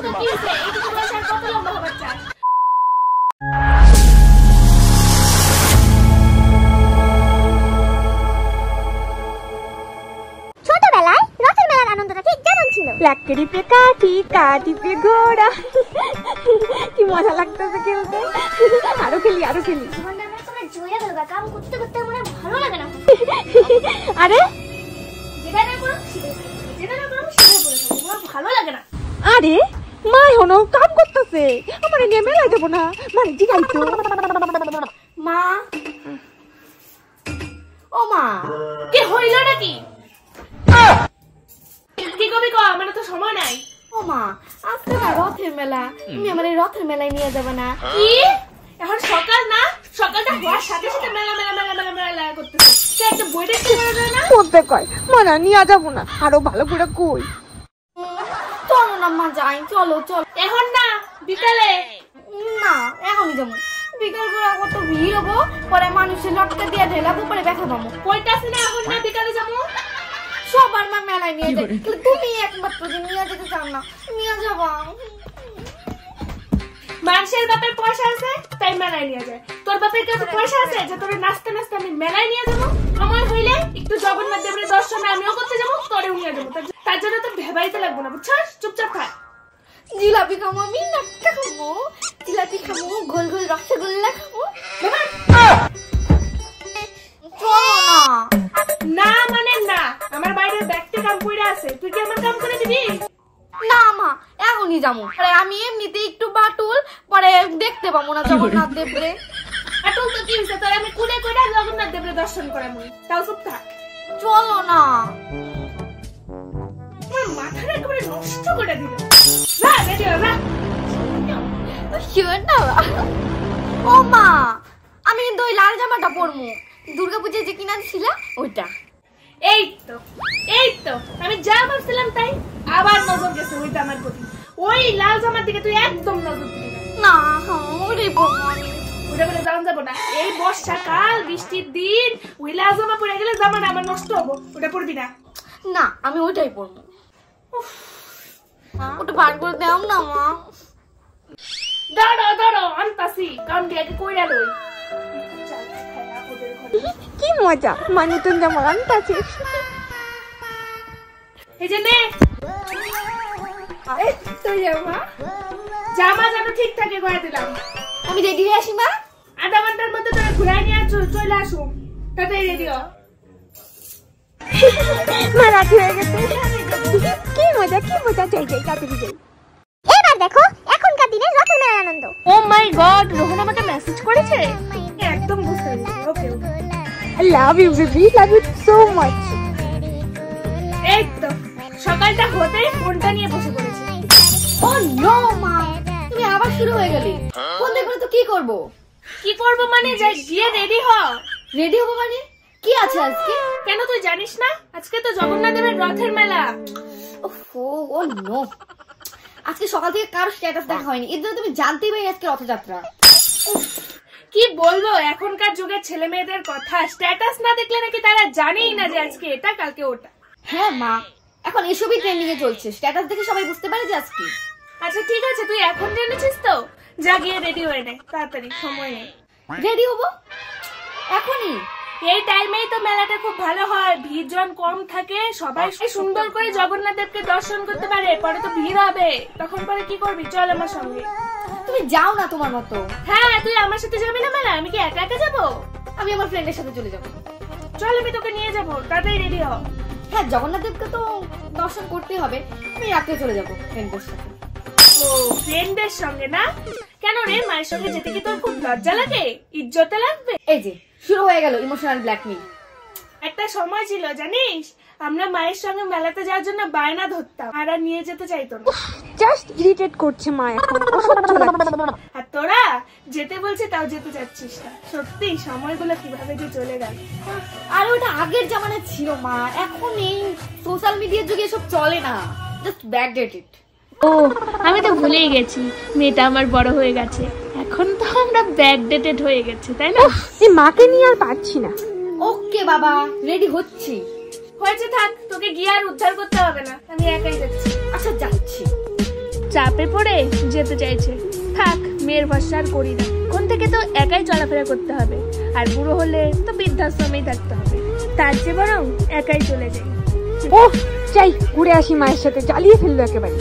তো কি হইছে এইটুকু বয়সে আর কত লম্বা হবার চাস? ছোটবেলায় রথের মেলার আনন্দটা ঠিক যেমন ছিল, লাকড়ি পে কাঠি কাঠি পে ঘোড়া, কি মজা লাগতেছে খেলতে। আরো খেলি আরো খেলি। কাম করতে করতে মনে ভালো লাগে না। আরে যেটা না করো যেটা না করো সেটাই বলে থাকো, আমার ভালো লাগে না। আরে মা হনো কাম করতেছে, আমার নিয়ে মেলায় যাবো না, মানে জিগাইতো। মা ও মা কি হইল নাকি? কি কবি ক, আমার তো সময় নাই। ও মা আজকে না রথের মেলা, তুমি আমার রথের মেলায় নিয়ে যাবে না? কি এখন সকাল না, সকালটা হওয়ার সাথে সাথে মেলা মেলা মেলা মেলা মেলা করতেছে। কে একটা বই দেখতে পারে না? করতে কয় মানা নিয়ে যাবো না, আরো ভালো করে কই। চলো না মা যাই, চলো চলো। এখন না বিকালে? না এখনই যাবো, বিকাল করে কত ভিড় হবো, পরে মানুষের লটকা দিয়ে ঢেলাবো, পরে ব্যথা পাবো। কইতাছি না এখন না বিকালে যাবো। সবার মা মেলায় নিয়ে যায়, কিন্তু তুমি একমাত্র যে নিয়ে যেতে চাও না, নিয়ে যাবো। মানুষের বাপের পয়সা আছে তাই মেলায় নিয়ে যায়, তোর বাপের কাছে পয়সা আছে যে তোর নাচতে নাচতে আমি মেলায় নিয়ে যাবো? সময় হইলে একটু জগন্নাথ দেবের দর্শন আমিও করতে যাবো, তোরেও নিয়ে যাবো। তার জন্য তো ভেবাইতে লাগবো না, বুঝছস? চুপচাপ থাক। জিলাপি খাবো আমি, নাটকা খাবো, জিলাপি খাবো, গোল গোল রসগোল্লা খাবো। চলো না। না মানে না, আমার বাইরের ব্যাগটা কাম কইরা আছে, তুই কি আমার কাম করে দিবি? না মা এখনই যাবো, আমি এমনিতে একটু বাটুল, পরে দেখতে পাবো না জগন্নাথ দেবরে। বাটুল তো কি হয়েছে, তোর আমি কুলে কইরা জগন্নাথ দেবরে দর্শন করাবো, তাও চুপ থাক। চলো না। মাথাটা একেবারে নষ্ট করে দিল। ও মা আমি কিন্তু ওই লাল জামাটা পরবো, দুর্গাপূজায় যে কিনা ছিল ওইটা। এই তো আমি যা ভাবছিলাম তাই, আবার নজর গেছে ওইটা আমার প্রতি। ওই লাল জামার দিকে তুই একদম নজর দিবি না। ওইটাই পরবো আমি, ওইটা বলে যাওয়া যাবো না। এই বর্ষাকাল বৃষ্টির দিন ওই লাল জামা পরে গেলে জামাটা আমার নষ্ট হবো, ওটা পরবি না। না আমি ওইটাই পরবো। ওটা বার করে দাও না মা। দাঁড়ো আনতাছি, কারণ কি আগে কইরা লই। কি মজা, মানে তো জামা আনতাছে। এই যে নে জামা যেন ঠিক থাকে করে দিলাম। আমি রেডি হয়ে আসি মা, আধা ঘন্টার মধ্যে তোরা ঘুরাই নিয়ে চলে আসুন, তাতে রেডি হ। মা রাজি হয়ে গেছে। কি মজা যাই তাড়াতাড়ি যাই। এবার দেখো এখনকার দিনে রথের মেলার আনন্দ। ও মাই গড, রোহন আমাকে মেসেজ করেছে, একদম বুঝতে পেরেছি। ওকে I love you baby, love you so much. এই তো সকালটা হতেই ফোনটা নিয়ে বসে পড়েছে। ও নো মা, তুমি আবার শুরু হয়ে গেলে। ফোন দেখলে তো কি করব মানে যাই গিয়ে রেডি হ। রেডি হবো মানে কি আছে আজকে? কেন তুই জানিস না আজকে তো জগন্নাথ দেবের রথের মেলা? ও নো, আজকে সকাল থেকে কারো স্ট্যাটাস দেখা হয়নি, এর জন্য তুমি জানতেই পারি আজকে রথযাত্রা। কি বলবো এখনকার যুগের ছেলে মেয়েদের কথা, স্ট্যাটাস না দেখলে নাকি তারা জানেই না যে আজকে এটা কালকে ওটা। হ্যাঁ মা, এখন এসবই ট্রেন্ডিং এ চলছে, স্ট্যাটাস দেখে সবাই বুঝতে পারে যে আজকে। আচ্ছা ঠিক আছে, তুই এখন জেনেছিস তো, যা গিয়ে রেডি হয়ে নে তাড়াতাড়ি, সময় নেই। রেডি হবো এখনই? এই টাইমেই তো মেলাটা খুব ভালো হয়, ভিড় জন কম থাকে, সবাই সুন্দর করে জগন্নাথ দেবকে দর্শন করতে পারে। পরে তো ভিড় হবে, তখন পরে কি করবি? চল আমার সঙ্গে। তুমি যাও না তোমার মতো। হ্যাঁ তুই আমার সাথে যাবি না মেলা? আমি কি একা একা যাবো? আমি আমার ফ্রেন্ডের সাথে চলে যাবো। চল আমি তোকে নিয়ে যাবো, তাড়াতাড়ি রেডি হ। হ্যাঁ জগন্নাথ দেবকে তো দর্শন করতেই হবে, আমি রাত্রে চলে যাবো ফ্রেন্ডের সাথে। ও ফ্রেন্ডের সঙ্গে না? কেন রে, মায়ের সঙ্গে যেতে কি তোর খুব লজ্জা লাগে? ইজ্জতে লাগবে? এই যে শুরু হয়ে গেল ইমোশনাল ব্ল্যাকমেইল। একটা সময় ছিল জানিস, আমরা মায়ের সঙ্গে মেলাতে যাওয়ার জন্য বায়না ধরতাম, আর নিয়ে যেতে চাইতো না। জাস্ট ইরিটেট করছে মা এখন, অসহ্য লাগছে। আর তোরা যেতে বলছে তাও যেতে যাচ্ছিস না, সত্যি সময়গুলো কিভাবে যে চলে গেল। আর ওটা আগের জামানা ছিল মা, এখন এই সোশ্যাল মিডিয়ার যুগে এসব চলে না, জাস্ট ব্যাকডেটেড। ও আমি তো ভুলেই গেছি, মেয়েটা আমার বড় হয়ে গেছে, এখন তো আমরা ব্যাকডেটেড হয়ে গেছে, তাই না? এই মাকে নিয়ে আর পারছি না। ওকে বাবা, রেডি হচ্ছি। হয়েছে থাক, তোকে গিয়ে আর উদ্ধার করতে হবে না, আমি একাই যাচ্ছি। আচ্ছা যাচ্ছি। চাপে পড়ে যেতে চাইছে। থাক, মেয়ের ভরসা আর করি না। এখন থেকে তো একাই চলাফেরা করতে হবে, আর বুড়ো হলে তো বৃদ্ধাশ্রমেই থাকতে হবে। তার চেয়ে বরং একাই চলে যাই। ও যাই, ঘুরে আসি মায়ের সাথে, জ্বালিয়ে ফেললো একেবারে।